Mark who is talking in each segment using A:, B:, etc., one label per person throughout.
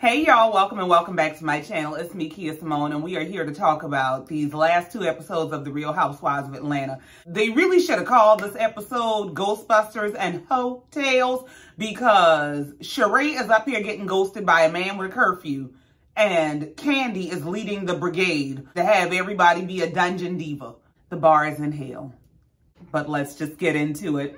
A: Hey y'all, welcome and welcome back to my channel. It's me, Kia Simone, and we are here to talk about these last two episodes of The Real Housewives of Atlanta. They really should have called this episode Ghostbusters and Hoe Tales because Sheree is up here getting ghosted by a man with a curfew, and Kandi is leading the brigade to have everybody be a dungeon diva. The bar is in hell. But let's just get into it.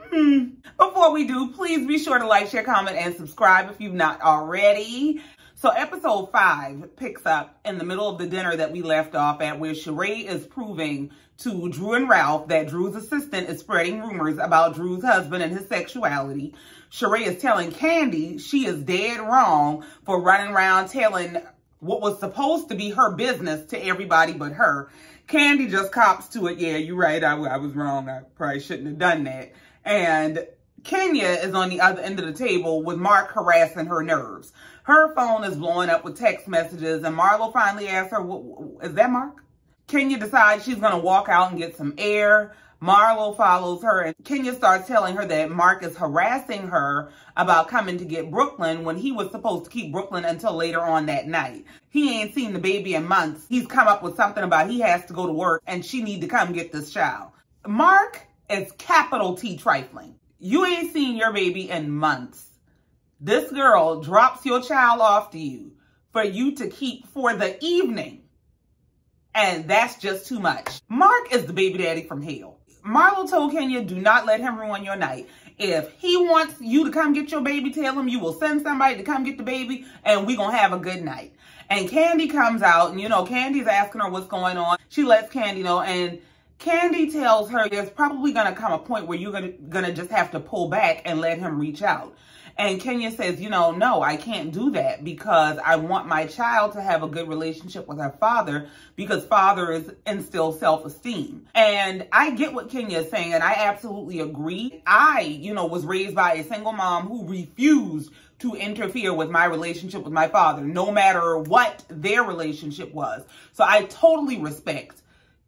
A: Before we do, please be sure to like, share, comment, and subscribe if you've not already. So episode 5 picks up in the middle of the dinner that we left off at, where Sheree is proving to Drew and Ralph that Drew's assistant is spreading rumors about Drew's husband and his sexuality. Sheree is telling Kandi she is dead wrong for running around telling what was supposed to be her business to everybody but her. Kandi just cops to it. Yeah, you're right. I was wrong. I probably shouldn't have done that. And Kenya is on the other end of the table with Mark harassing her nerves. Her phone is blowing up with text messages, and Marlo finally asks her, is that Mark? Kenya decides she's going to walk out and get some air. Marlo follows her, and Kenya starts telling her that Mark is harassing her about coming to get Brooklyn when he was supposed to keep Brooklyn until later on that night. He ain't seen the baby in months. He's come up with something about he has to go to work, and she need to come get this child. Mark is capital T trifling. You ain't seen your baby in months. This girl drops your child off to you for you to keep for the evening. And that's just too much. Mark is the baby daddy from hell. Marlo told Kenya, do not let him ruin your night. If he wants you to come get your baby, tell him you will send somebody to come get the baby and we're going to have a good night. And Kandi comes out and, Kandi's asking her what's going on. She lets Kandi know, and Kandi tells her there's probably going to come a point where you're going to just have to pull back and let him reach out. And Kenya says, no, I can't do that because I want my child to have a good relationship with her father because fathers instill self-esteem. And I get what Kenya is saying, and I absolutely agree. I, was raised by a single mom who refused to interfere with my relationship with my father, no matter what their relationship was. So I totally respect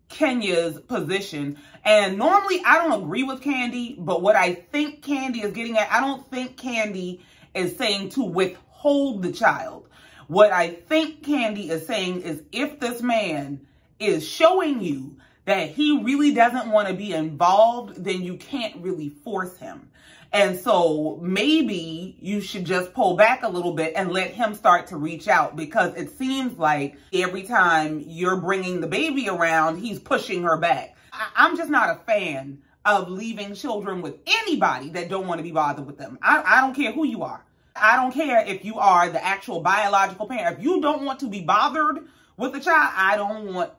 A: Kenya's position. And normally I don't agree with Kandi, but what I think Kandi is getting at, I don't think Kandi is saying to withhold the child. What I think Kandi is saying is if this man is showing you that he really doesn't want to be involved, then you can't really force him. And so maybe you should just pull back a little bit and let him start to reach out, because it seems like every time you're bringing the baby around, he's pushing her back. I'm just not a fan of leaving children with anybody that don't want to be bothered with them. I don't care who you are. I don't care if you are the actual biological parent. If you don't want to be bothered with the child, I don't want.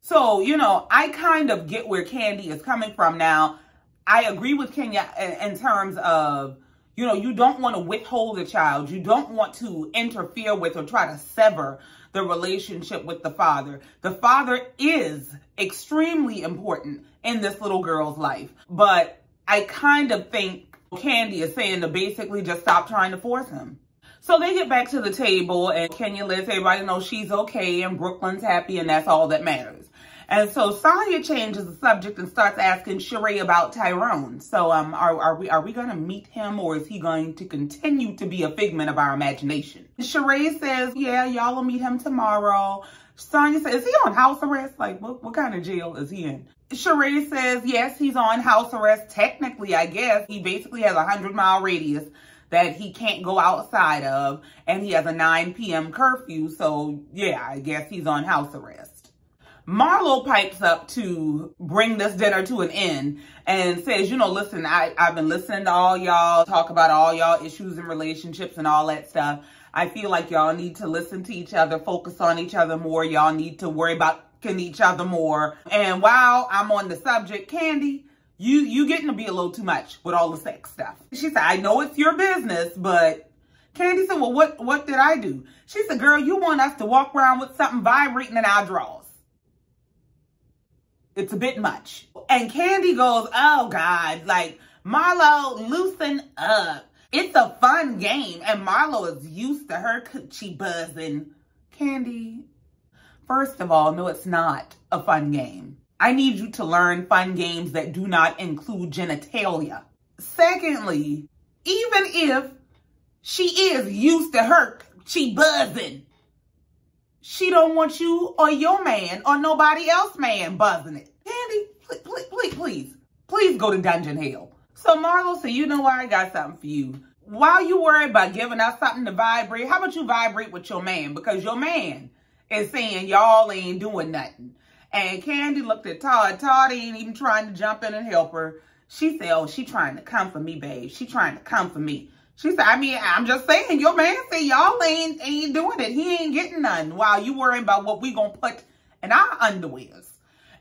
A: So, I kind of get where Kandi is coming from now. I agree with Kenya in terms of, you don't want to withhold a child. You don't want to interfere with or try to sever the relationship with the father. The father is extremely important in this little girl's life. But I kind of think Kandi is saying to basically just stop trying to force him. So they get back to the table and Kenya lets everybody know she's okay and Brooklyn's happy and that's all that matters. And so Sonya changes the subject and starts asking Sheree about Tyrone. So are we going to meet him, or is he going to continue to be a figment of our imagination? Sheree says, yeah, y'all will meet him tomorrow. Sonya says, is he on house arrest? Like, what kind of jail is he in? Sheree says, yes, he's on house arrest. Technically, I guess. He basically has a 100-mile radius that he can't go outside of. And he has a 9 p.m. curfew. So, yeah, I guess he's on house arrest. Marlo pipes up to bring this dinner to an end and says, listen, I've been listening to all y'all talk about all y'all issues and relationships and all that stuff. I feel like y'all need to listen to each other, focus on each other more. Y'all need to worry about each other more. And while I'm on the subject, Kandi, you getting to be a little too much with all the sex stuff. She said, I know it's your business, but Kandi said, well, what did I do? She said, girl, you want us to walk around with something vibrating in our drawers. It's a bit much. And Kandi goes, oh God, like, Marlo, loosen up. It's a fun game. And Marlo is used to her coochie buzzing. Kandi, first of all, no, it's not a fun game. I need you to learn fun games that do not include genitalia. Secondly, even if she is used to her She buzzing. She don't want you or your man or nobody else man buzzing it. Kandi, please go to dungeon hell. So Marlo said, you know what? I got something for you. While you worry about giving us something to vibrate, how about you vibrate with your man? Because your man is saying y'all ain't doing nothing. And Kandi looked at Todd. Todd ain't even trying to jump in and help her. She said, oh, she trying to come for me, babe. She trying to come for me. She said, I mean, I'm just saying, your man said y'all ain't doing it. He ain't getting none while you worrying about what we gonna put in our underwears.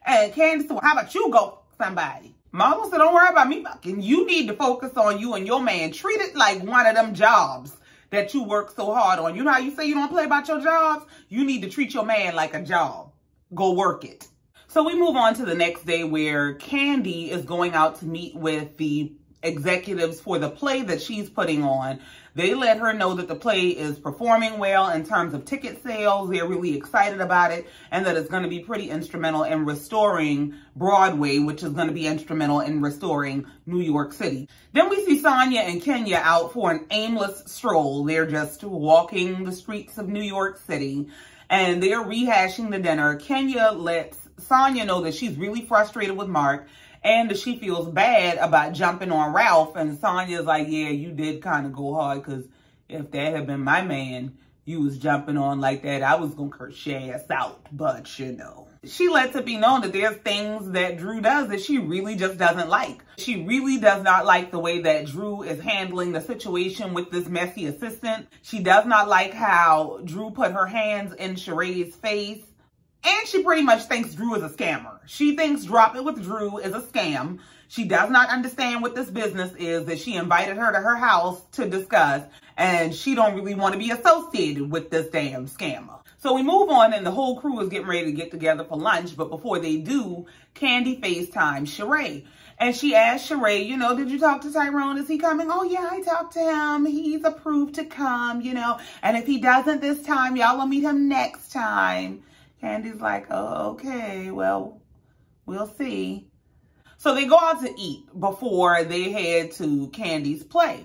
A: And Kandi said, well, how about you go somebody? Marlo said, don't worry about me fucking. You need to focus on you and your man. Treat it like one of them jobs that you work so hard on. You know how you say you don't play about your jobs? You need to treat your man like a job. Go work it. So we move on to the next day where Kandi is going out to meet with the executives for the play that she's putting on. They let her know that the play is performing well in terms of ticket sales. They're really excited about it and that it's going to be pretty instrumental in restoring Broadway, which is going to be instrumental in restoring New York City. Then we see Sonya and Kenya out for an aimless stroll. They're just walking the streets of New York City and they're rehashing the dinner. Kenya lets Sonya know that she's really frustrated with Mark and that she feels bad about jumping on Ralph. And Sonya's like, yeah, you did kind of go hard because if that had been my man, you was jumping on like that, I was going to curse your ass out. But, you know, she lets it be known that there's things that Drew does that she really just doesn't like. She really does not like the way that Drew is handling the situation with this messy assistant. She does not like how Drew put her hands in Sheree's face. And she pretty much thinks Drew is a scammer. She thinks Drop It With Drew is a scam. She does not understand what this business is that she invited her to her house to discuss. And she don't really want to be associated with this damn scammer. So we move on and the whole crew is getting ready to get together for lunch. But before they do, Kandi FaceTimes Sheree. And she asked Sheree, you know, did you talk to Tyrone? Is he coming? Oh, yeah, I talked to him. He's approved to come, you know. And if he doesn't this time, y'all will meet him next time. Kandi's like, oh, okay, well, we'll see. So they go out to eat before they head to Kandi's play.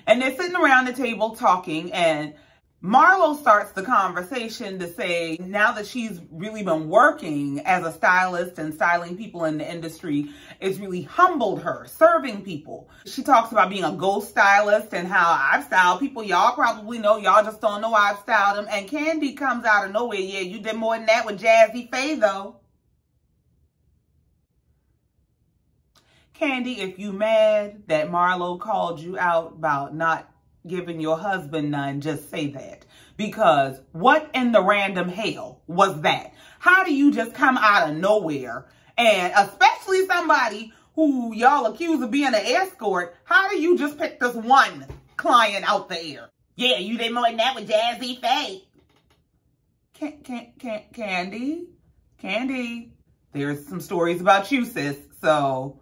A: And they're sitting around the table talking, and Marlo starts the conversation to say now that she's really been working as a stylist and styling people in the industry, it's really humbled her, serving people. She talks about being a ghost stylist and how I've styled people. Y'all probably know, y'all just don't know I've styled them. And Kandi comes out of nowhere. Yeah, you did more than that with Jazzy Faye, though. Kandi, if you mad that Marlo called you out about not giving your husband none, just say that. Because what in the random hell was that? How do you just come out of nowhere, and especially somebody who y'all accuse of being an escort, how do you just pick this one client out the air? Yeah, you did more than that with Jazzy Faye. Kandi, there's some stories about you, sis, so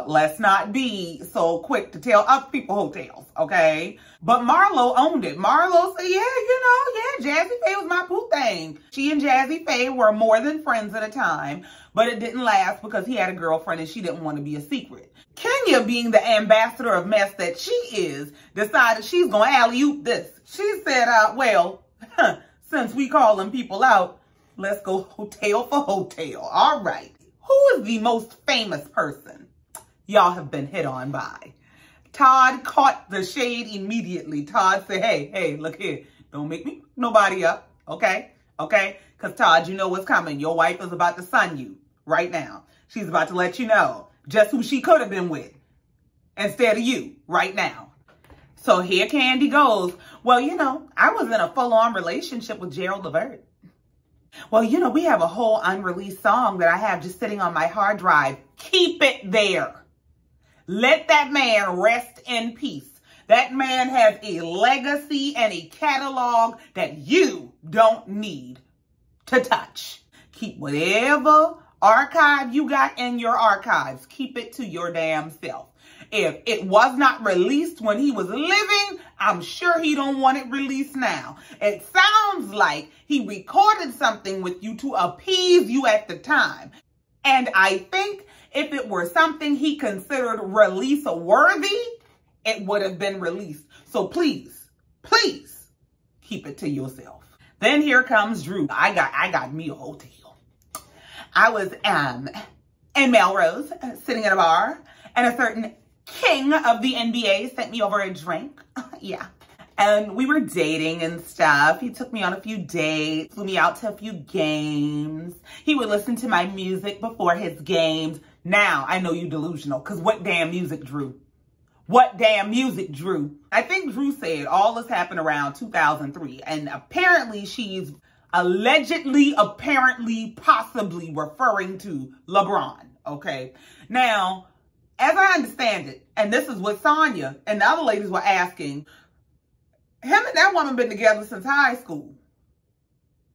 A: let's not be so quick to tell other people hotels, okay? But Marlo owned it. Marlo said, yeah, you know, yeah, Jazzy Faye was my boo thing. She and Jazzy Faye were more than friends at a time, but it didn't last because he had a girlfriend and she didn't want to be a secret. Kenya, being the ambassador of mess that she is, decided she's going to alley-oop this. She said, well, since we calling people out, let's go hotel for hotel. All right. Who is the most famous person y'all have been hit on by? Todd caught the shade immediately. Todd said, hey, look here. Don't make me pick nobody up, okay? Okay? Because, Todd, you know what's coming. Your wife is about to sun you right now. She's about to let you know just who she could have been with instead of you right now. So here Kandi goes. Well, you know, I was in a full-on relationship with Gerald Levert. Well, you know, we have a whole unreleased song that I have just sitting on my hard drive. Keep it there. Let that man rest in peace. That man has a legacy and a catalog that you don't need to touch. Keep whatever archive you got in your archives. Keep it to your damn self. If it was not released when he was living, I'm sure he don't want it released now. It sounds like he recorded something with you to appease you at the time. And I think if it were something he considered release-worthy, it would have been released. So please, please, keep it to yourself. Then here comes Drew. I got me a hotel. I was in Melrose, sitting at a bar, and a certain king of the NBA sent me over a drink. Yeah. And we were dating and stuff. He took me on a few dates, flew me out to a few games. He would listen to my music before his games. Now, I know you delusional, because what damn music, Drew? What damn music, Drew? I think Drew said all this happened around 2003. And apparently she's allegedly, apparently, possibly referring to LeBron, okay? Now, as I understand it, and this is what Sonya and the other ladies were asking, him and that woman been together since high school.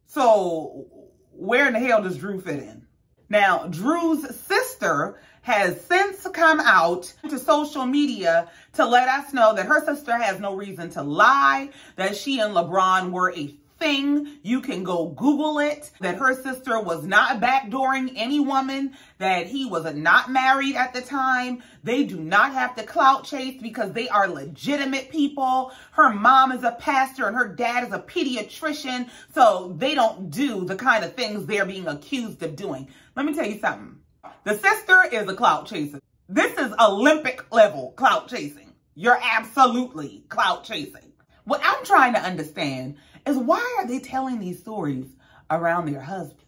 A: So where in the hell does Drew fit in? Now, Drew's sister has since come out to social media to let us know that her sister has no reason to lie, that she and LeBron were a thing. You can go Google it, that her sister was not backdooring any woman, that he was not married at the time. They do not have to clout chase because they are legitimate people. Her mom is a pastor and her dad is a pediatrician, so they don't do the kind of things they're being accused of doing. Let me tell you something. The sister is a clout chaser. This is Olympic level clout chasing. You're absolutely clout chasing. What I'm trying to understand is why are they telling these stories around their husbands?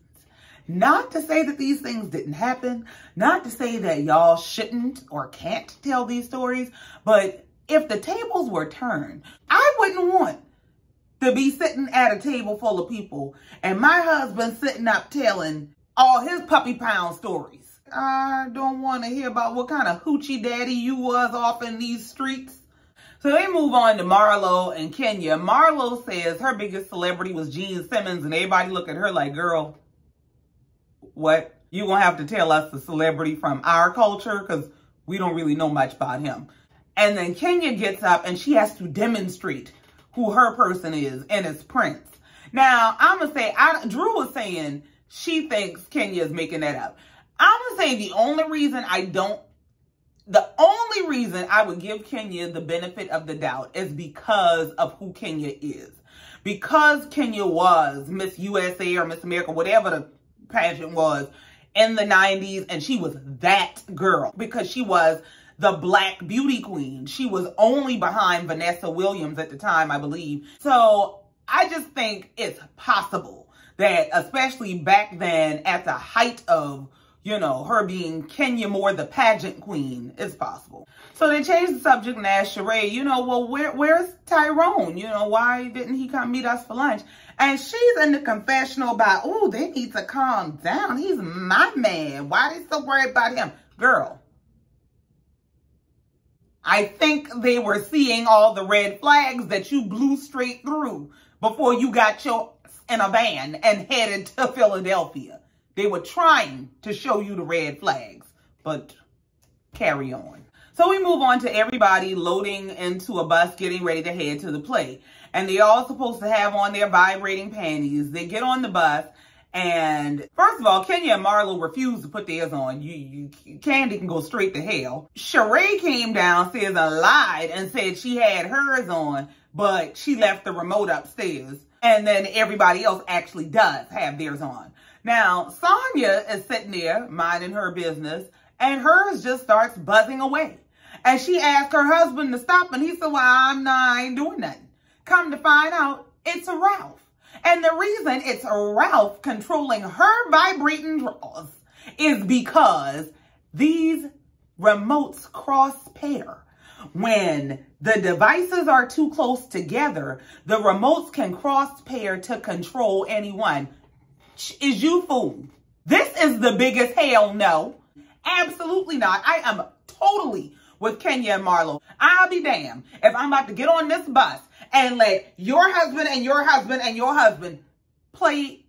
A: Not to say that these things didn't happen, not to say that y'all shouldn't or can't tell these stories, but if the tables were turned, I wouldn't want to be sitting at a table full of people and my husband sitting up telling all his puppy pound stories. I don't want to hear about what kind of hoochie daddy you was off in these streets. So they move on to Marlo and Kenya. Marlo says her biggest celebrity was Gene Simmons, and everybody look at her like, girl, what? You gonna have to tell us the celebrity from our culture because we don't really know much about him. And then Kenya gets up and she has to demonstrate who her person is, and it's Prince. Now, I'm gonna say, Drew was saying she thinks Kenya is making that up. I'm gonna say the only reason I would give Kenya the benefit of the doubt is because of who Kenya is. Because Kenya was Miss USA or Miss America, whatever the pageant was in the 90s, and she was that girl because she was the Black beauty queen. She was only behind Vanessa Williams at the time, I believe. So I just think it's possible that, especially back then at the height of, you know, her being Kenya Moore, the pageant queen, it's possible. So they changed the subject and asked Sheree, you know, well, where's Tyrone? You know, why didn't he come meet us for lunch? And she's in the confessional about, oh, they need to calm down. He's my man. Why are they so worried about him? Girl, I think they were seeing all the red flags that you blew straight through before you got your in a van and headed to Philadelphia. They were trying to show you the red flags, but carry on. So we move on to everybody loading into a bus, getting ready to head to the play. And they're all supposed to have on their vibrating panties. They get on the bus, and first of all, Kenya and Marlo refuse to put theirs on. Kandi can go straight to hell. Sheree came downstairs and lied and said she had hers on, but she left the remote upstairs. And then everybody else actually does have theirs on. Now, Sonya is sitting there minding her business, and hers just starts buzzing away. And she asked her husband to stop, and he said, well, I ain't doing nothing. Come to find out, it's a Ralph. And the reason it's a Ralph controlling her vibrating drawers is because these remotes cross pair. When the devices are too close together, the remotes can cross pair to control anyone. Is you fool? This is the biggest hell no. Absolutely not. I am totally with Kenya and Marlo. I'll be damned if I'm about to get on this bus and let your husband and your husband and your husband play.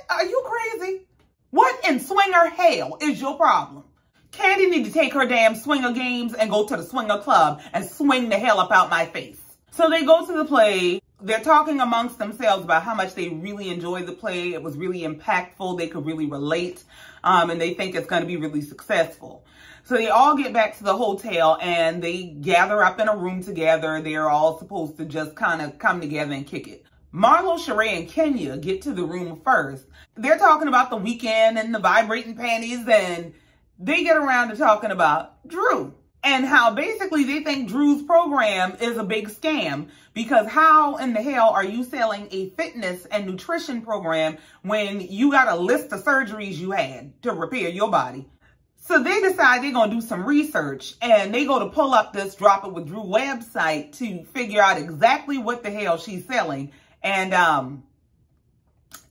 A: Are you crazy? What in swinger hell is your problem? Kandi need to take her damn swinger games and go to the swinger club and swing the hell up out my face. So they go to the play. They're talking amongst themselves about how much they really enjoyed the play. It was really impactful. They could really relate. And they think it's going to be really successful. So they all get back to the hotel and they gather up in a room together. They're all supposed to just kind of come together and kick it. Marlo, Sheree, and Kenya get to the room first. They're talking about the weekend and the vibrating panties, and they get around to talking about Drew and how basically they think Drew's program is a big scam, because how in the hell are you selling a fitness and nutrition program when you got a list of surgeries you had to repair your body? So they decide they're going to do some research, and they go to pull up this Drop It With Drew website to figure out exactly what the hell she's selling. And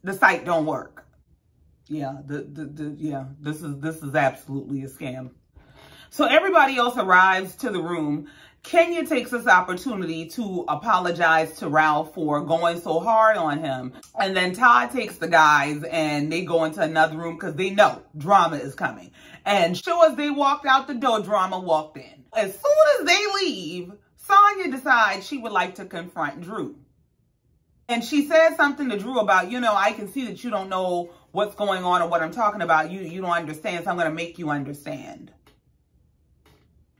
A: the site don't work. Yeah, this is absolutely a scam. So everybody else arrives to the room. Kenya takes this opportunity to apologize to Ralph for going so hard on him. And then Todd takes the guys and they go into another room because they know drama is coming. And sure as they walked out the door, drama walked in. As soon as they leave, Sonya decides she would like to confront Drew. And she says something to Drew about, you know, I can see that you don't know what's going on or what I'm talking about. You don't understand, so I'm going to make you understand.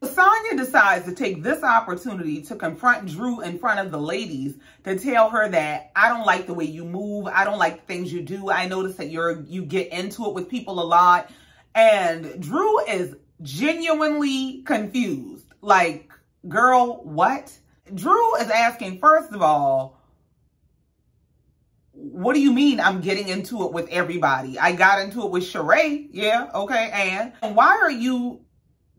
A: Sonya decides to take this opportunity to confront Drew in front of the ladies to tell her that I don't like the way you move. I don't like the things you do. I notice that you get into it with people a lot. And Drew is genuinely confused. Like, girl, what? Drew is asking, first of all, what do you mean I'm getting into it with everybody? I got into it with Sheree. Yeah, okay. And why are you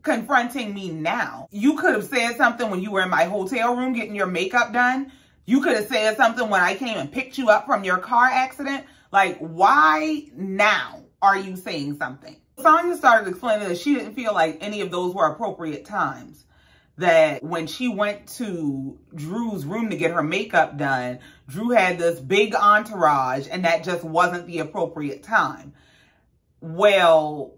A: confronting me now? You could have said something when you were in my hotel room getting your makeup done. You could have said something when I came and picked you up from your car accident. Like, why now are you saying something? Sonya started explaining that she didn't feel like any of those were appropriate times. That when she went to Drew's room to get her makeup done, Drew had this big entourage and that just wasn't the appropriate time. Well,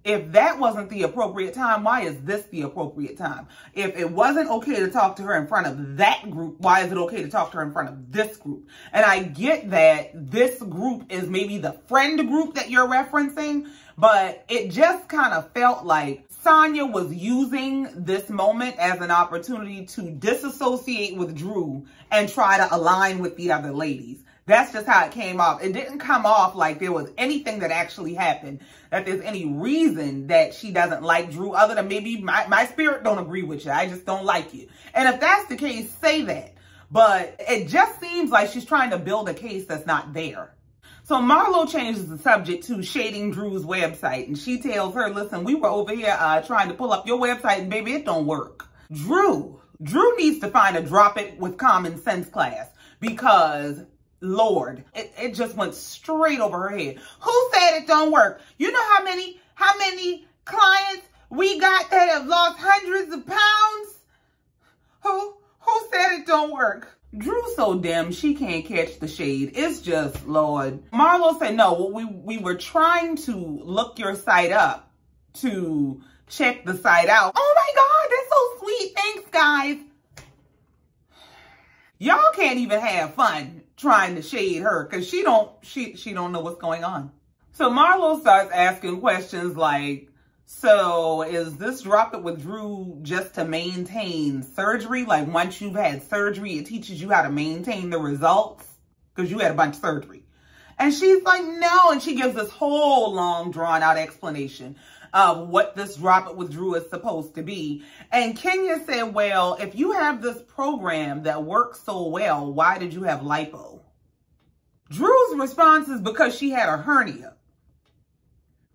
A: if that wasn't the appropriate time, why is this the appropriate time? If it wasn't okay to talk to her in front of that group, why is it okay to talk to her in front of this group? And I get that this group is maybe the friend group that you're referencing, but it just kind of felt like Sonya was using this moment as an opportunity to disassociate with Drew and try to align with the other ladies. That's just how it came off. It didn't come off like there was anything that actually happened, that there's any reason that she doesn't like Drew other than maybe my spirit don't agree with you. I just don't like you. And if that's the case, say that. But it just seems like she's trying to build a case that's not there. So Marlo changes the subject to shading Drew's website. And she tells her, listen, we were over here trying to pull up your website and baby, it don't work. Drew needs to find a Drop It With Common Sense class because Lord, it just went straight over her head. Who said it don't work? You know how many clients we got that have lost hundreds of pounds? Who said it don't work? Drew's so dim, she can't catch the shade. It's just, Lord. Marlo said, no, we were trying to look your site up to check the site out. Oh my God, that's so sweet. Thanks, guys. Y'all can't even have fun trying to shade her because she don't know what's going on. So Marlo starts asking questions like, so is this Drop It With Drew just to maintain surgery? Like once you've had surgery, it teaches you how to maintain the results because you had a bunch of surgery. And she's like, no. And she gives this whole long drawn out explanation of what this Drop It With Drew is supposed to be. And Kenya said, well, if you have this program that works so well, why did you have lipo? Drew's response is because she had a hernia.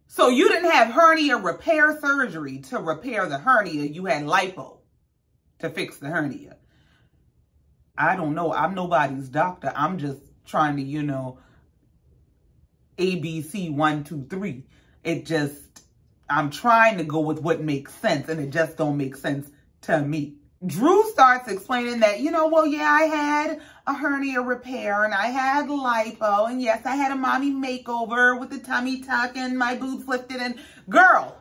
A: So you didn't have hernia repair surgery to repair the hernia. You had lipo to fix the hernia. I don't know. I'm nobody's doctor. I'm just trying to, you know, ABC 1, 2, 3. It just, I'm trying to go with what makes sense, and it just don't make sense to me. Drew starts explaining that, you know, well, yeah, I had a hernia repair and I had lipo, and yes, I had a mommy makeover with the tummy tuck and my boobs lifted. And girl,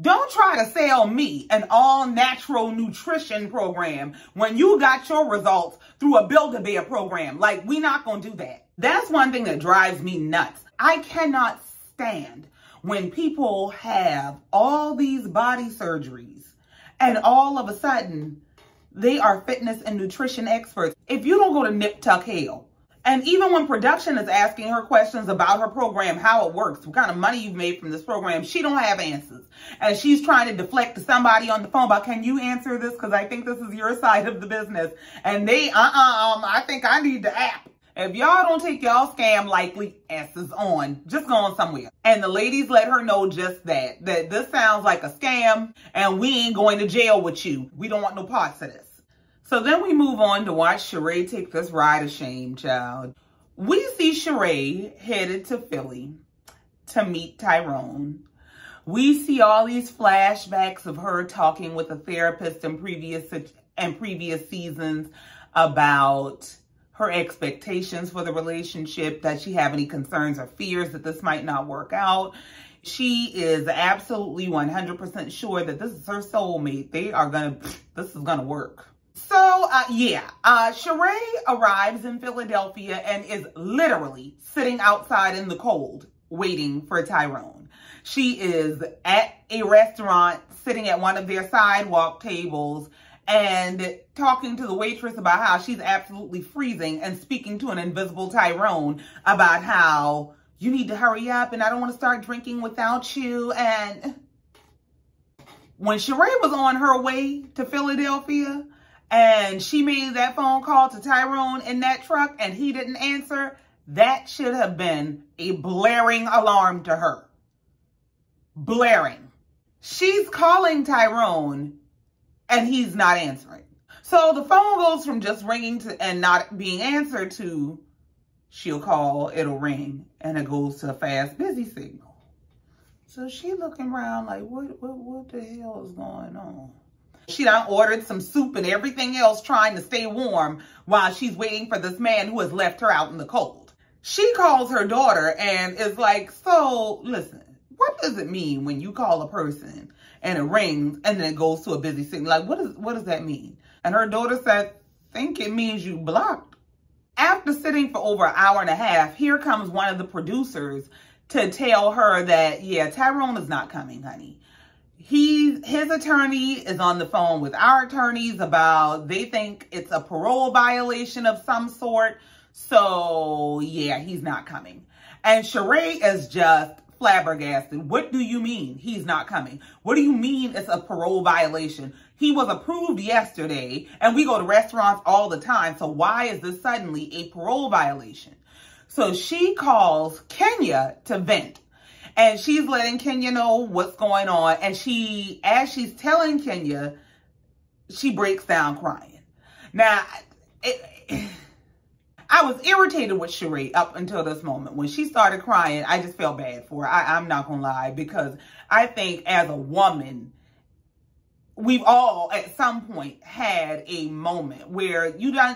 A: don't try to sell me an all-natural nutrition program when you got your results through a Build-A-Bear program. Like, we not gonna do that. That's one thing that drives me nuts. I cannot stand when people have all these body surgeries and all of a sudden they are fitness and nutrition experts. If you don't go to nip tuck hell, and even when production is asking her questions about her program, how it works, what kind of money you've made from this program, she don't have answers. And she's trying to deflect to somebody on the phone about, can you answer this? Because I think this is your side of the business. And they, I think I need the app. If y'all don't take y'all scam likely asses on, just go on somewhere. And the ladies let her know just that this sounds like a scam and we ain't going to jail with you. We don't want no parts of this. So then we move on to watch Sheree take this ride of shame, child. We see Sheree headed to Philly to meet Tyrone. We see all these flashbacks of her talking with a therapist in previous seasons about her expectations for the relationship, that she have any concerns or fears that this might not work out. She is absolutely 100% sure that this is her soulmate. This is gonna work. So, Sheree arrives in Philadelphia and is literally sitting outside in the cold, waiting for Tyrone. She is at a restaurant, sitting at one of their sidewalk tables and talking to the waitress about how she's absolutely freezing and speaking to an invisible Tyrone about how you need to hurry up and I don't want to start drinking without you. And when Sheree was on her way to Philadelphia, and she made that phone call to Tyrone in that truck and he didn't answer, that should have been a blaring alarm to her. Blaring. She's calling Tyrone and he's not answering. So the phone goes from just ringing to and not being answered to she'll call, it'll ring, and it goes to a fast busy signal. So she looking around like, what the hell is going on? She done ordered some soup and everything else trying to stay warm while she's waiting for this man who has left her out in the cold. She calls her daughter and is like, so listen, what does it mean when you call a person and it rings and then it goes to a busy signal? Like, what does that mean? And her daughter said, I think it means you blocked. After sitting for over an hour and a half, here comes one of the producers to tell her that, yeah, Tyrone is not coming, honey. His attorney is on the phone with our attorneys about, they think it's a parole violation of some sort. So yeah, he's not coming. And Sheree is just flabbergasted. What do you mean he's not coming? What do you mean it's a parole violation? He was approved yesterday and we go to restaurants all the time. So why is this suddenly a parole violation? So she calls Kenya to vent. And she's letting Kenya know what's going on. And as she's telling Kenya, she breaks down crying. Now, I was irritated with Sheree up until this moment. When she started crying, I just felt bad for her. I'm not going to lie, because I think as a woman, we've all at some point had a moment where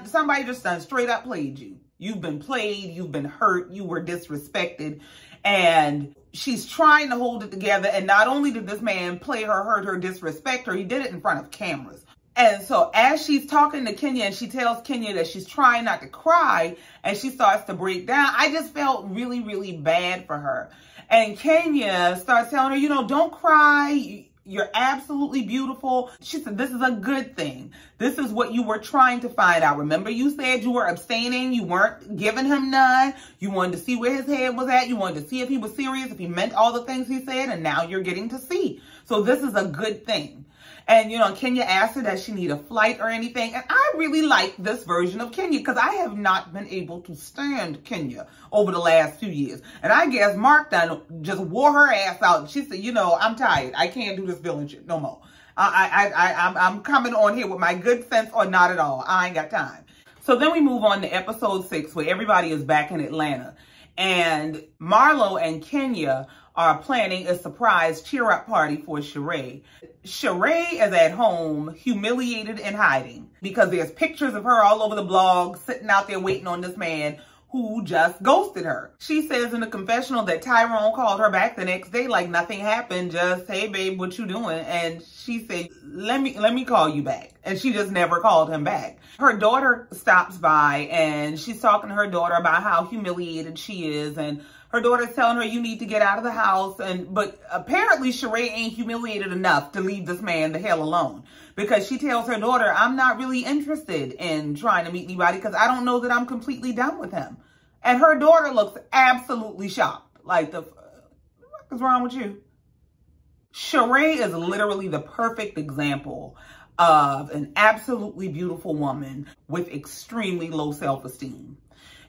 A: somebody just done straight up played you. You've been played, you've been hurt, you were disrespected, and she's trying to hold it together. And not only did this man play her, hurt her, disrespect her, he did it in front of cameras. And so as she's talking to Kenya and she tells Kenya that she's trying not to cry and she starts to break down, I just felt really, really bad for her. And Kenya starts telling her, don't cry. You're absolutely beautiful. She said, this is a good thing. This is what you were trying to find out. Remember, you said you were abstaining. You weren't giving him none. You wanted to see where his head was at. You wanted to see if he was serious, if he meant all the things he said. And now you're getting to see. So this is a good thing. And, Kenya asked her that she need a flight or anything. And I really like this version of Kenya because I have not been able to stand Kenya over the last few years. And I guess Mark done just wore her ass out. She said, I'm tired. I can't do this villain shit no more. I'm coming on here with my good sense or not at all. I ain't got time. So then we move on to episode 6 where everybody is back in Atlanta. And Marlo and Kenya are planning a surprise cheer-up party for Sheree. Sheree is at home, humiliated and hiding because there's pictures of her all over the blog, sitting out there waiting on this man who just ghosted her. She says in the confessional that Tyrone called her back the next day like nothing happened, just, hey babe, what you doing? And she said, let me call you back. And she just never called him back. Her daughter stops by and she's talking to her daughter about how humiliated she is and Her daughter's telling her, you need to get out of the house. But apparently Sheree ain't humiliated enough to leave this man the hell alone. Because she tells her daughter, I'm not really interested in trying to meet anybody because I don't know that I'm completely done with him. And her daughter looks absolutely shocked. Like, the fuck is wrong with you? Sheree is literally the perfect example of an absolutely beautiful woman with extremely low self-esteem.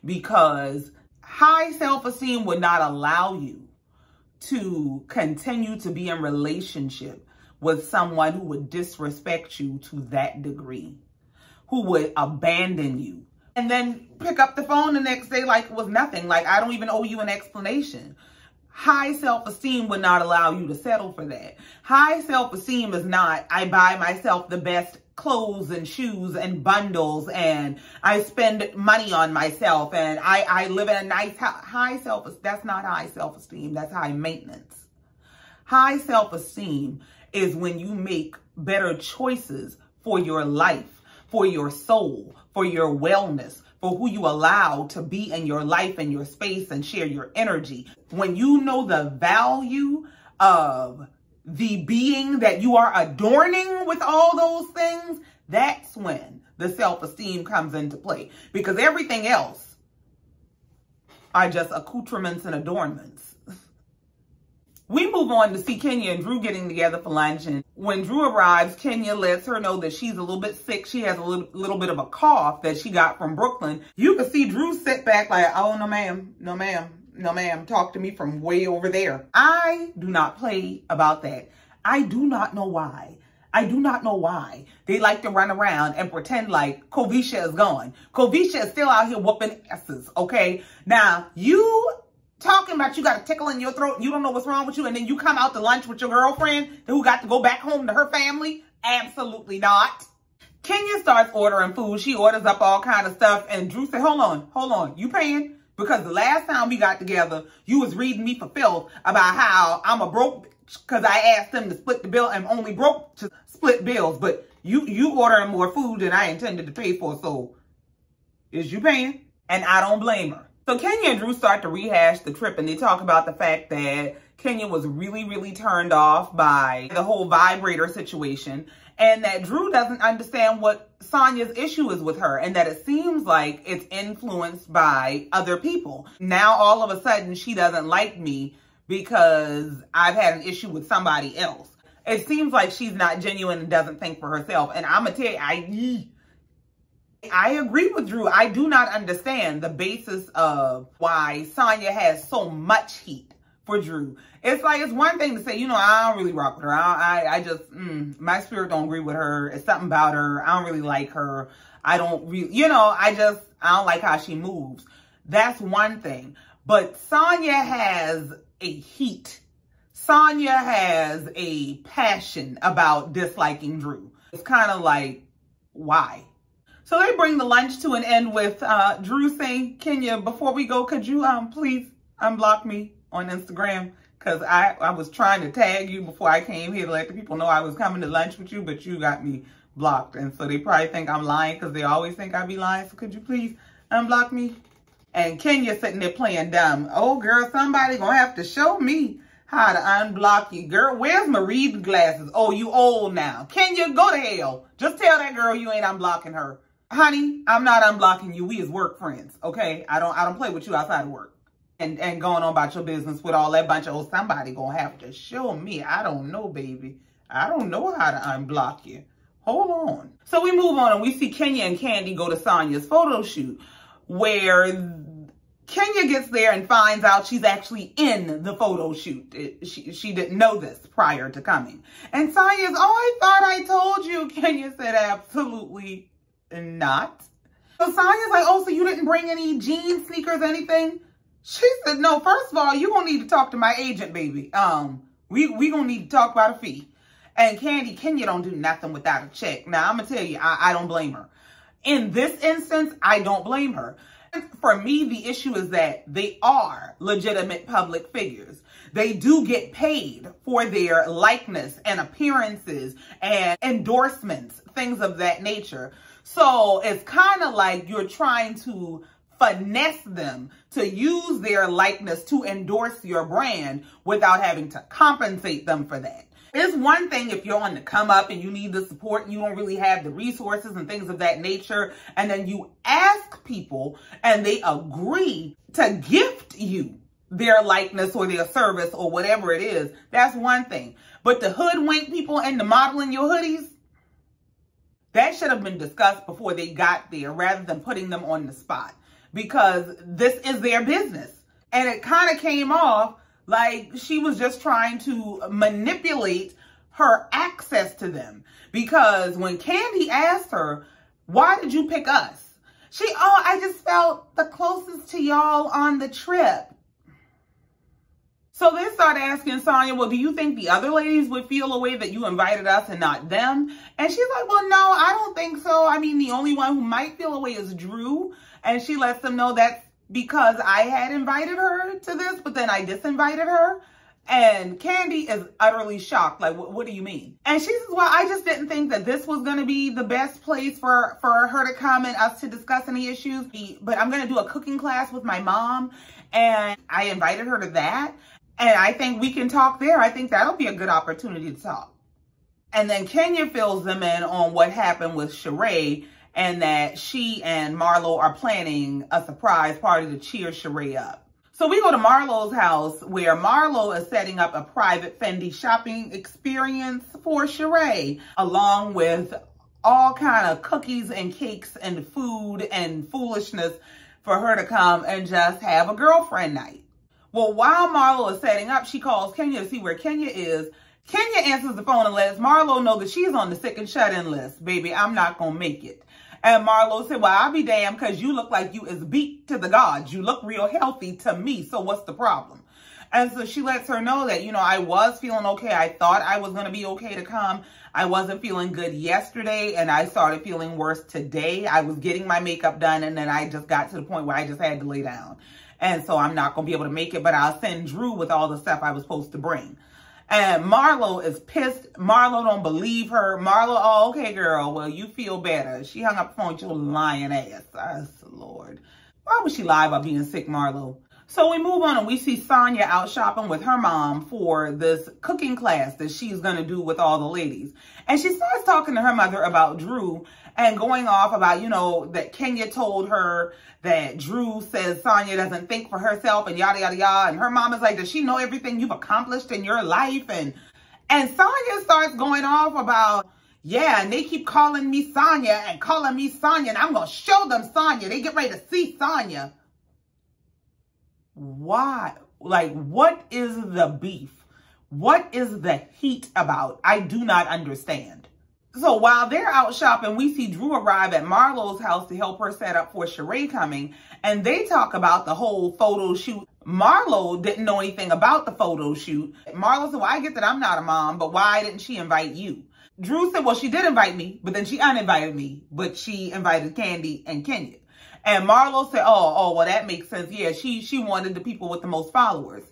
A: Because high self-esteem would not allow you to continue to be in relationship with someone who would disrespect you to that degree, who would abandon you, and then pick up the phone the next day like it was nothing. Like, I don't even owe you an explanation. High self-esteem would not allow you to settle for that. High self-esteem is not, I buy myself the best clothes and shoes and bundles and I spend money on myself and I live in a nice house. That's not high self-esteem. That's high maintenance. High self-esteem is when you make better choices for your life, for your soul, for your wellness, for who you allow to be in your life and your space and share your energy. When you know the value of the being that you are adorning with all those things, that's when the self-esteem comes into play. Because everything else are just accoutrements and adornments. We move on to see Kenya and Drew getting together for lunch. And when Drew arrives, Kenya lets her know that she's a little bit sick. She has a little bit of a cough that she got from Brooklyn. You can see Drew sit back like, oh, no, ma'am, no, ma'am, no, ma'am. Talk to me from way over there. I do not play about that. I do not know why. I do not know why they like to run around and pretend like Kovisha is gone. Kovisha is still out here whooping asses, okay? Now, you talking about you got a tickle in your throat and you don't know what's wrong with you, and then you come out to lunch with your girlfriend who got to go back home to her family? Absolutely not. Kenya starts ordering food. She orders up all kind of stuff, and Drew said, hold on, you paying? Because the last time we got together, you was reading me for filth about how I'm a broke bitch because I asked them to split the bill and only broke to split bills. But you ordering more food than I intended to pay for, so is you paying? And I don't blame her. So Kenya and Drew start to rehash the trip, and they talk about the fact that Kenya was really, really turned off by the whole vibrator situation, and that Drew doesn't understand what Sonya's issue is with her, and that it seems like it's influenced by other people. Now, all of a sudden, she doesn't like me because I've had an issue with somebody else. It seems like she's not genuine and doesn't think for herself. And I'm going to tell you, I agree with Drew. I do not understand the basis of why Sonya has so much heat for Drew. It's like, it's one thing to say, you know, I don't really rock with her. I just, my spirit don't agree with her. It's something about her. I don't really like her. I don't really, you know, I don't like how she moves. That's one thing. But Sonya has a heat. Sonya has a passion about disliking Drew. It's kind of like, why? So they bring the lunch to an end with Drew saying, Kenya, before we go, could you please unblock me on Instagram? Because I was trying to tag you before I came here to let the people know I was coming to lunch with you, but you got me blocked. And so they probably think I'm lying because they always think I be lying. So could you please unblock me? And Kenya sitting there playing dumb. Oh, girl, somebody gonna have to show me how to unblock you. Girl, where's my reading glasses? Oh, you old now. Kenya, go to hell. Just tell that girl you ain't unblocking her. Honey, I'm not unblocking you. We is work friends, okay? I don't play with you outside of work. And going on about your business with all that bunch of, oh, somebody gonna have to show me. I don't know, baby. I don't know how to unblock you. Hold on. So we move on and we see Kenya and Kandi go to Sonya's photo shoot, where Kenya gets there and finds out she's actually in the photo shoot. She didn't know this prior to coming. And Sonya's, oh, I thought I told you. Kenya said, absolutely not. So Sonya's like, oh, so you didn't bring any jeans, sneakers, anything? She said, no, first of all, you gonna need to talk to my agent, baby. We gonna need to talk about a fee. And Kenya don't do nothing without a check. Now, I'm gonna tell you, I don't blame her. In this instance, I don't blame her. For me, the issue is that they are legitimate public figures. They do get paid for their likeness and appearances and endorsements, things of that nature. So it's kind of like you're trying to finesse them to use their likeness to endorse your brand without having to compensate them for that. It's one thing if you're on the come up and you need the support and you don't really have the resources and things of that nature, and then you ask people and they agree to gift you their likeness or their service or whatever it is. That's one thing. But the hoodwink people into modeling your hoodies, that should have been discussed before they got there rather than putting them on the spot, because this is their business. And it kind of came off like she was just trying to manipulate her access to them. Because when Kandi asked her, why did you pick us? I just felt the closest to y'all on the trip. So they started asking Sonya, well, do you think the other ladies would feel a way that you invited us and not them? And she's like, well, no, I don't think so. I mean, the only one who might feel a way is Drew. And she lets them know that's because I had invited her to this, but then I disinvited her. And Kandi is utterly shocked. Like, what do you mean? And she says, well, I just didn't think that this was going to be the best place for her to come and us to discuss any issues. But I'm going to do a cooking class with my mom. And I invited her to that. And I think we can talk there. I think that'll be a good opportunity to talk. And then Kenya fills them in on what happened with Sheree and that she and Marlo are planning a surprise party to cheer Sheree up. So we go to Marlo's house where Marlo is setting up a private Fendi shopping experience for Sheree, along with all kind of cookies and cakes and food and foolishness for her to come and just have a girlfriend night. Well, while Marlo is setting up, she calls Kenya to see where Kenya is. Kenya answers the phone and lets Marlo know that she's on the sick and shut-in list. Baby, I'm not going to make it. And Marlo said, well, I'll be damned, because you look like you is beat to the gods. You look real healthy to me, so what's the problem? And so she lets her know that, I was feeling okay. I thought I was going to be okay to come. I wasn't feeling good yesterday, and I started feeling worse today. I was getting my makeup done, and then I just got to the point where I just had to lay down. And so I'm not going to be able to make it, but I'll send Drew with all the stuff I was supposed to bring. And Marlo is pissed. Marlo don't believe her. Marlo, oh, okay, girl. Well, you feel better. She hung up the phone with your lying ass. Oh, Lord. Why would she lie about being sick, Marlo? So we move on and we see Sonya out shopping with her mom for this cooking class that she's going to do with all the ladies. And she starts talking to her mother about Drew and going off about, that Kenya told her that Drew says Sonya doesn't think for herself and yada, yada, yada. And her mom is like, does she know everything you've accomplished in your life? And Sonya starts going off about, yeah, and they keep calling me Sonya and calling me Sonya, and I'm going to show them Sonya. They get ready to see Sonya. Why? Like, what is the beef? What is the heat about? I do not understand. So while they're out shopping, we see Drew arrive at Marlo's house to help her set up for Sheree coming. And they talk about the whole photo shoot. Marlo didn't know anything about the photo shoot. Marlo said, well, I get that I'm not a mom, but why didn't she invite you? Drew said, well, she did invite me, but then she uninvited me, but she invited Kandi and Kenya. And Marlo said, oh, well, that makes sense. Yeah, she wanted the people with the most followers.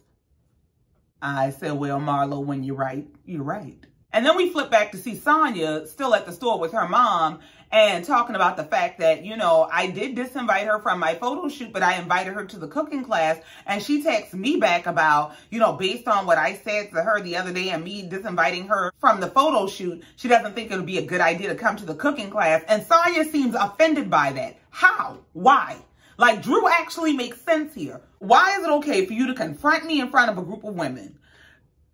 A: I said, well, Marlo, when you're right, you're right. And then we flip back to see Sonya still at the store with her mom and talking about the fact that, I did disinvite her from my photo shoot, but I invited her to the cooking class. And she texts me back about, based on what I said to her the other day and me disinviting her from the photo shoot, she doesn't think it would be a good idea to come to the cooking class. And Sonya seems offended by that. How? Why? Like, Drew actually makes sense here. Why is it okay for you to confront me in front of a group of women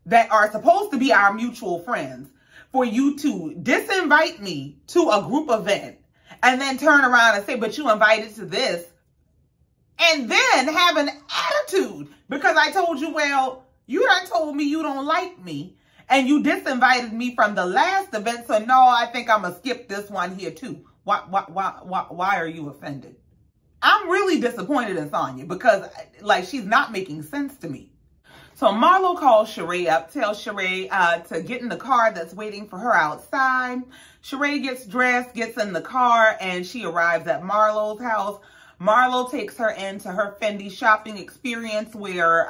A: that are supposed to be our mutual friends, for you to disinvite me to a group event and then turn around and say, but you invited to this, and then have an attitude because I told you, well, you done told me you don't like me and you disinvited me from the last event, so no, I think I'm gonna skip this one here too. Why are you offended? I'm really disappointed in Sonya because, like, she's not making sense to me. So Marlo calls Sheree up, tells Sheree to get in the car that's waiting for her outside. Sheree gets dressed, gets in the car, and she arrives at Marlo's house. Marlo takes her into her Fendi shopping experience where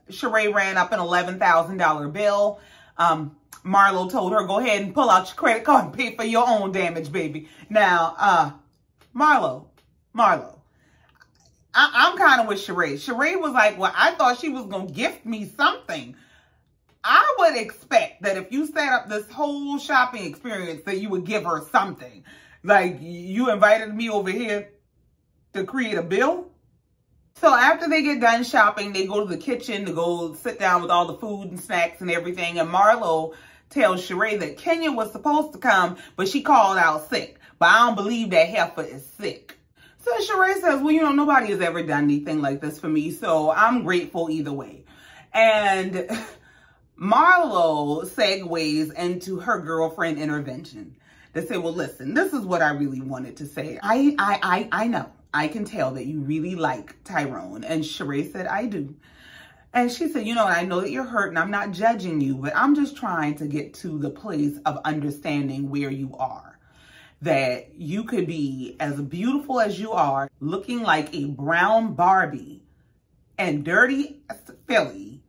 A: Sheree ran up an $11,000 bill. Marlo told her, go ahead and pull out your credit card and pay for your own damage, baby. Now, Marlo, I'm kind of with Sheree. Sheree was like, well, I thought she was going to gift me something. I would expect that if you set up this whole shopping experience that you would give her something. Like, you invited me over here to create a bill? So after they get done shopping, they go to the kitchen to go sit down with all the food and snacks and everything. And Marlo tells Sheree that Kenya was supposed to come, but she called out sick. But I don't believe that heifer is sick. So Sheree says, well, you know, nobody has ever done anything like this for me, so I'm grateful either way. And Marlo segues into her girlfriend intervention. They say, well, listen, this is what I really wanted to say. I know. I can tell that you really like Tyrone. And Sheree said, I do. And she said, you know, I know that you're hurt and I'm not judging you, but I'm just trying to get to the place of understanding where you are. That you could be as beautiful as you are, looking like a brown Barbie and dirty Philly,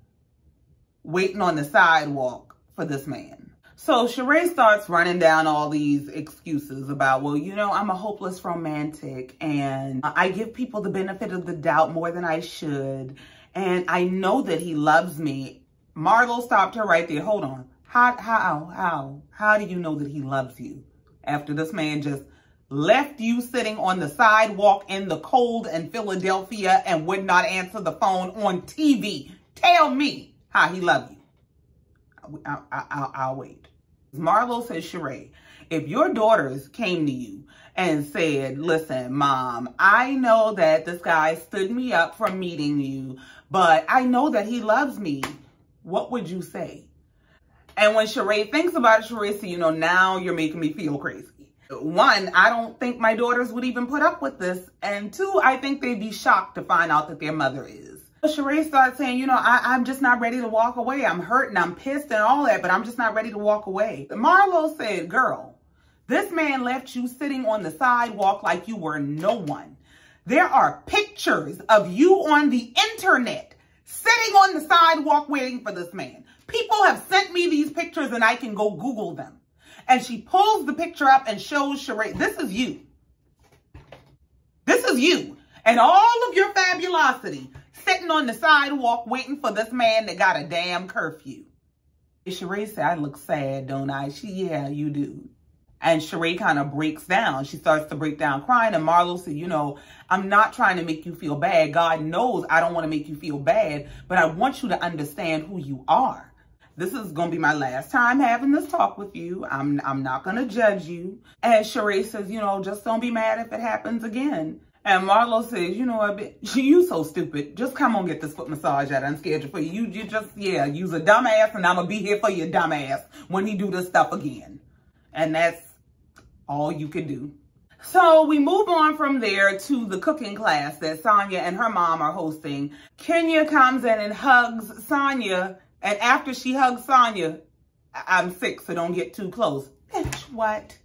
A: waiting on the sidewalk for this man. So Sheree starts running down all these excuses about, well, you know, I'm a hopeless romantic and I give people the benefit of the doubt more than I should. And I know that he loves me. Marlo stopped her right there. Hold on. How do you know that he loves you? After this man just left you sitting on the sidewalk in the cold in Philadelphia and would not answer the phone on TV. Tell me how he loves you. I'll wait. Marlo says, Sheree, if your daughters came to you and said, listen, Mom, I know that this guy stood me up from meeting you, but I know that he loves me, what would you say? And when Sheree thinks about it, Sheree says, you know, now you're making me feel crazy. One, I don't think my daughters would even put up with this. And two, I think they'd be shocked to find out that their mother is. Sheree starts saying, you know, I'm just not ready to walk away. I'm hurt and I'm pissed and all that, but I'm just not ready to walk away. Marlo said, girl, this man left you sitting on the sidewalk like you were no one. There are pictures of you on the internet sitting on the sidewalk waiting for this man. People have sent me these pictures and I can go Google them. And she pulls the picture up and shows Sheree, this is you. This is you. And all of your fabulosity sitting on the sidewalk waiting for this man that got a damn curfew. Sheree said, I look sad, don't I? Yeah, you do. And Sheree kind of breaks down. She starts to break down crying. And Marlo said, you know, I'm not trying to make you feel bad. God knows I don't want to make you feel bad, but I want you to understand who you are. This is going to be my last time having this talk with you. I'm not going to judge you. And Sheree says, you know, just don't be mad if it happens again. And Marlo says, you know what, you so stupid. Just come on, get this foot massage that I'm scheduled for you. You just, yeah, use a dumbass and I'm going to be here for your dumbass when he do this stuff again. And that's all you can do. So we move on from there to the cooking class that Sonya and her mom are hosting. Kenya comes in and hugs Sonya. And after she hugs Sonya, I'm sick, so don't get too close. Bitch, what?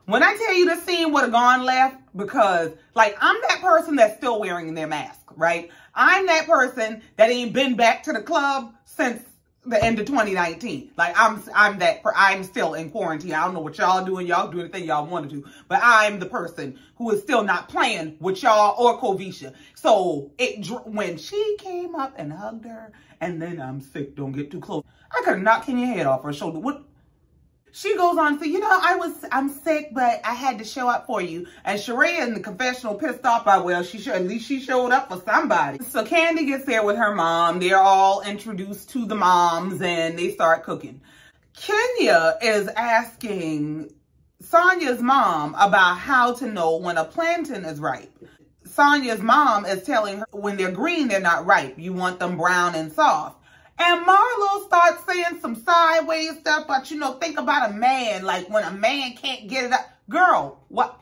A: When I tell you the scene would have gone left, because, like, I'm that person that's still wearing their mask, right? I'm that person that ain't been back to the club since the end of 2019. Like, I'm still in quarantine. I don't know what y'all doing. Y'all do anything y'all want to do. But I'm the person who is still not playing with y'all or Kovisha. So, when she came up and hugged her, and then I'm sick, don't get too close, I could have knocked your head off her shoulder. What? She goes on to say, you know, I'm sick, but I had to show up for you. And Sheree in the confessional pissed off by, well, at least she showed up for somebody. So Kandi gets there with her mom. They're all introduced to the moms and they start cooking. Kenya is asking Sonya's mom about how to know when a plantain is ripe. Sonya's mom is telling her when they're green, they're not ripe. You want them brown and soft. And Marlo starts saying some sideways stuff, but, you know, think about a man, like when a man can't get it up. Girl, what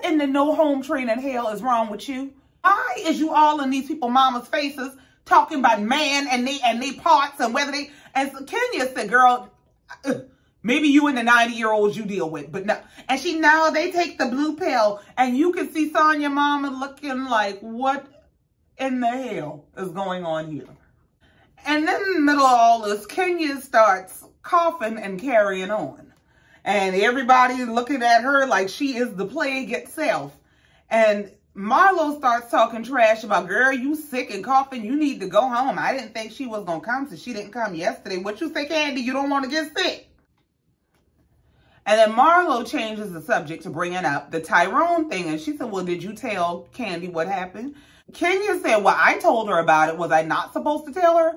A: in the no home training hell is wrong with you? Why is you all in these people mama's faces talking about man and they parts and whether they, and so Kenya said, girl, maybe you and the 90-year-olds you deal with, but no. And they take the blue pill and you can see Sonya mama looking like, what in the hell is going on here? And then in the middle of all this, Kenya starts coughing and carrying on. And everybody's looking at her like she is the plague itself. And Marlo starts talking trash about, girl, you sick and coughing. You need to go home. I didn't think she was going to come, so she didn't come yesterday. What you say, Kandi? You don't want to get sick? And then Marlo changes the subject to bringing up the Tyrone thing. And she said, well, did you tell Kandi what happened? Kenya said, well, I told her about it. Was I not supposed to tell her?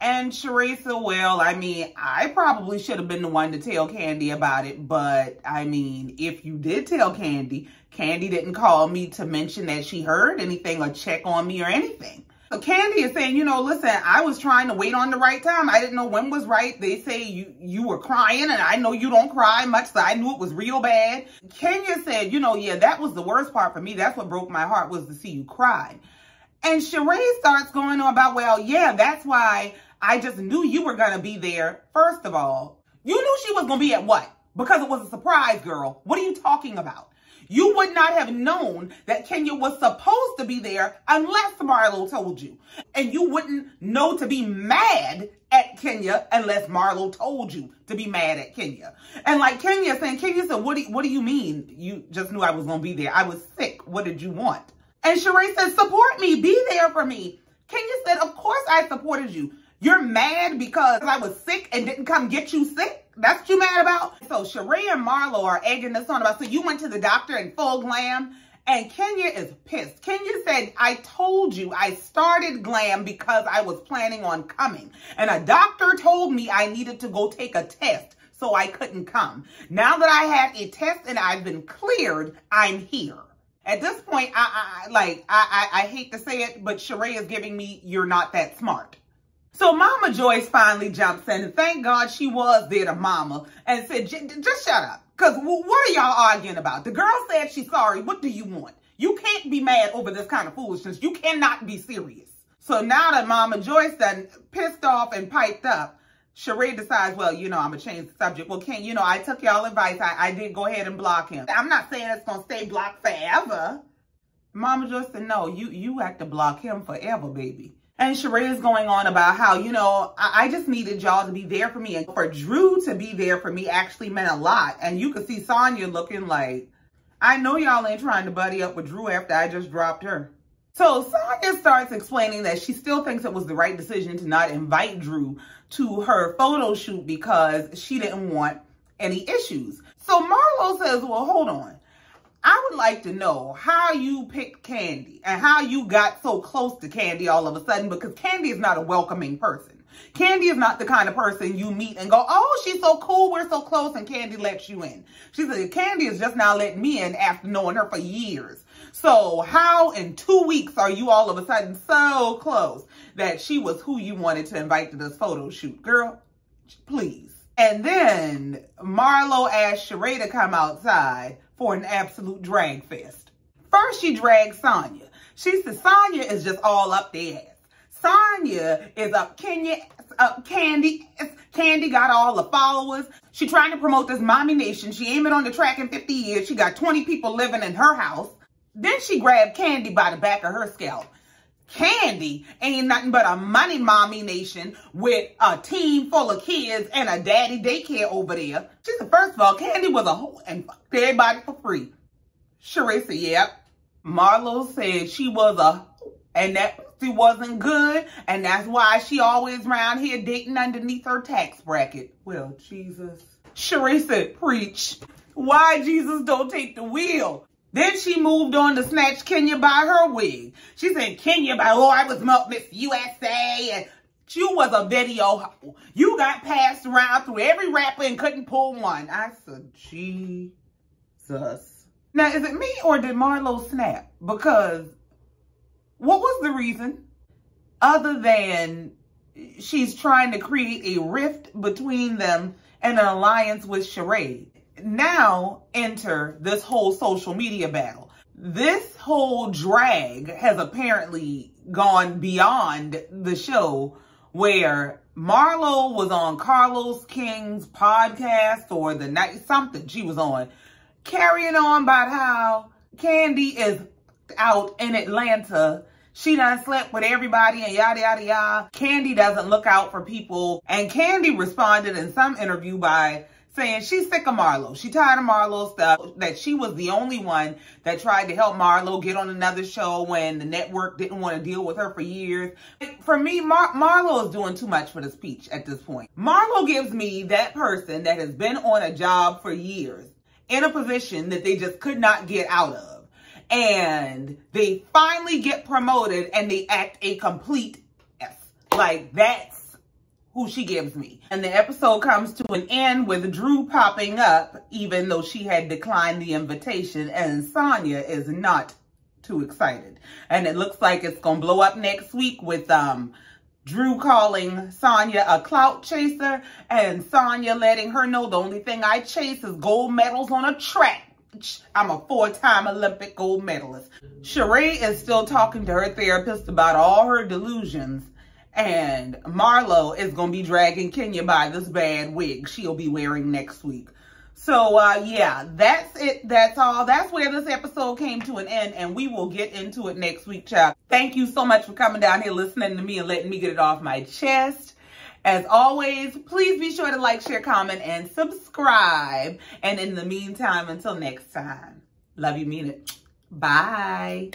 A: And Sheree said, well, I mean, I probably should have been the one to tell Kandi about it. But, I mean, if you did tell Kandi, Kandi didn't call me to mention that she heard anything or check on me or anything. So Kandi is saying, you know, listen, I was trying to wait on the right time. I didn't know when was right. They say you were crying, and I know you don't cry much, so I knew it was real bad. Kenya said, you know, yeah, that was the worst part for me. That's what broke my heart, was to see you cry. And Sheree starts going on about, well, yeah, that's why I just knew you were going to be there. First of all, you knew she was going to be at what? Because it was a surprise, girl. What are you talking about? You would not have known that Kenya was supposed to be there unless Marlo told you. And you wouldn't know to be mad at Kenya unless Marlo told you to be mad at Kenya. And like Kenya saying, Kenya said, what do you mean you just knew I was going to be there? I was sick. What did you want? And Sheree said, support me. Be there for me. Kenya said, of course I supported you. You're mad because I was sick and didn't come get you sick? That's what you mad about? So Sheree and Marlo are egging this on about, so you went to the doctor in full glam? And Kenya is pissed. Kenya said, I told you I started glam because I was planning on coming. And a doctor told me I needed to go take a test, so I couldn't come. Now that I had a test and I've been cleared, I'm here. At this point, I hate to say it, but Sheree is giving me, you're not that smart. So Mama Joyce finally jumps in, and thank God she was there to Mama, and said, just shut up. Because what are y'all arguing about? The girl said she's sorry. What do you want? You can't be mad over this kind of foolishness. You cannot be serious. So now that Mama Joyce done pissed off and piped up, Sheree decides, well, you know, I'm going to change the subject. Well, you know, I took y'all advice. I did go ahead and block him. I'm not saying it's going to stay blocked forever. Mama Joyce said, no, you have to block him forever, baby. And Sheree is going on about how, you know, I just needed y'all to be there for me. And for Drew to be there for me actually meant a lot. And you could see Sonya looking like, I know y'all ain't trying to buddy up with Drew after I just dropped her. So Sonya starts explaining that she still thinks it was the right decision to not invite Drew to her photo shoot because she didn't want any issues. So Marlo says, well, hold on. I would like to know how you picked Kandi and how you got so close to Kandi all of a sudden, because Kandi is not a welcoming person. Kandi is not the kind of person you meet and go, oh, she's so cool, we're so close, and Kandi lets you in. She said, Kandi is just now letting me in after knowing her for years. So how in 2 weeks are you all of a sudden so close that she was who you wanted to invite to this photo shoot? Girl, please. And then Marlo asked Sheree to come outside for an absolute drag fest. First, she dragged Sonya. She said Sonya is just all up their ass. Sonya is up Kandi. Kandi got all the followers. She trying to promote this mommy nation. She ain't been on the track in 50 years. She got 20 people living in her house. Then she grabbed Kandi by the back of her scalp. Kandi ain't nothing but a money mommy nation with a team full of kids and a daddy daycare over there. She said, first of all, Kandi was a hoe and fucked everybody for free. Sheree said, yep. Marlo said she was a hoe and that she wasn't good, and that's why she always around here dating underneath her tax bracket. Well, Jesus. Sheree said, preach. Why Jesus don't take the wheel? Then she moved on to snatch Kenya by her wig. She said, Kenya, I was Miss USA, and you was a video hoe. You got passed around through every rapper and couldn't pull one. I said, Jesus. Now, is it me or did Marlo snap? Because what was the reason other than she's trying to create a rift between them and an alliance with Sheree? Now enter this whole social media battle. This whole drag has apparently gone beyond the show, where Marlo was on Carlos King's podcast or the night something she was on, carrying on about how Kandi is out in Atlanta. She done slept with everybody and yada, yada, yada. Kandi doesn't look out for people. And Kandi responded in some interview by saying she's sick of Marlo. She tired of Marlo's stuff, that she was the only one that tried to help Marlo get on another show when the network didn't want to deal with her for years. For me, Marlo is doing too much for the speech at this point. Marlo gives me that person that has been on a job for years in a position that they just could not get out of. And they finally get promoted and they act a complete S. Like, that's who she gives me. And the episode comes to an end with Drew popping up, even though she had declined the invitation, and Sonya is not too excited. And it looks like it's gonna blow up next week with Drew calling Sonya a clout chaser, and Sonya letting her know the only thing I chase is gold medals on a track. I'm a 4-time Olympic gold medalist. Sheree is still talking to her therapist about all her delusions. And Marlo is going to be dragging Kenya by this bad wig she'll be wearing next week. So, yeah, that's it. That's all. That's where this episode came to an end. And we will get into it next week, child. Thank you so much for coming down here, listening to me and letting me get it off my chest. As always, please be sure to like, share, comment, and subscribe. And in the meantime, until next time, love you, mean it. Bye.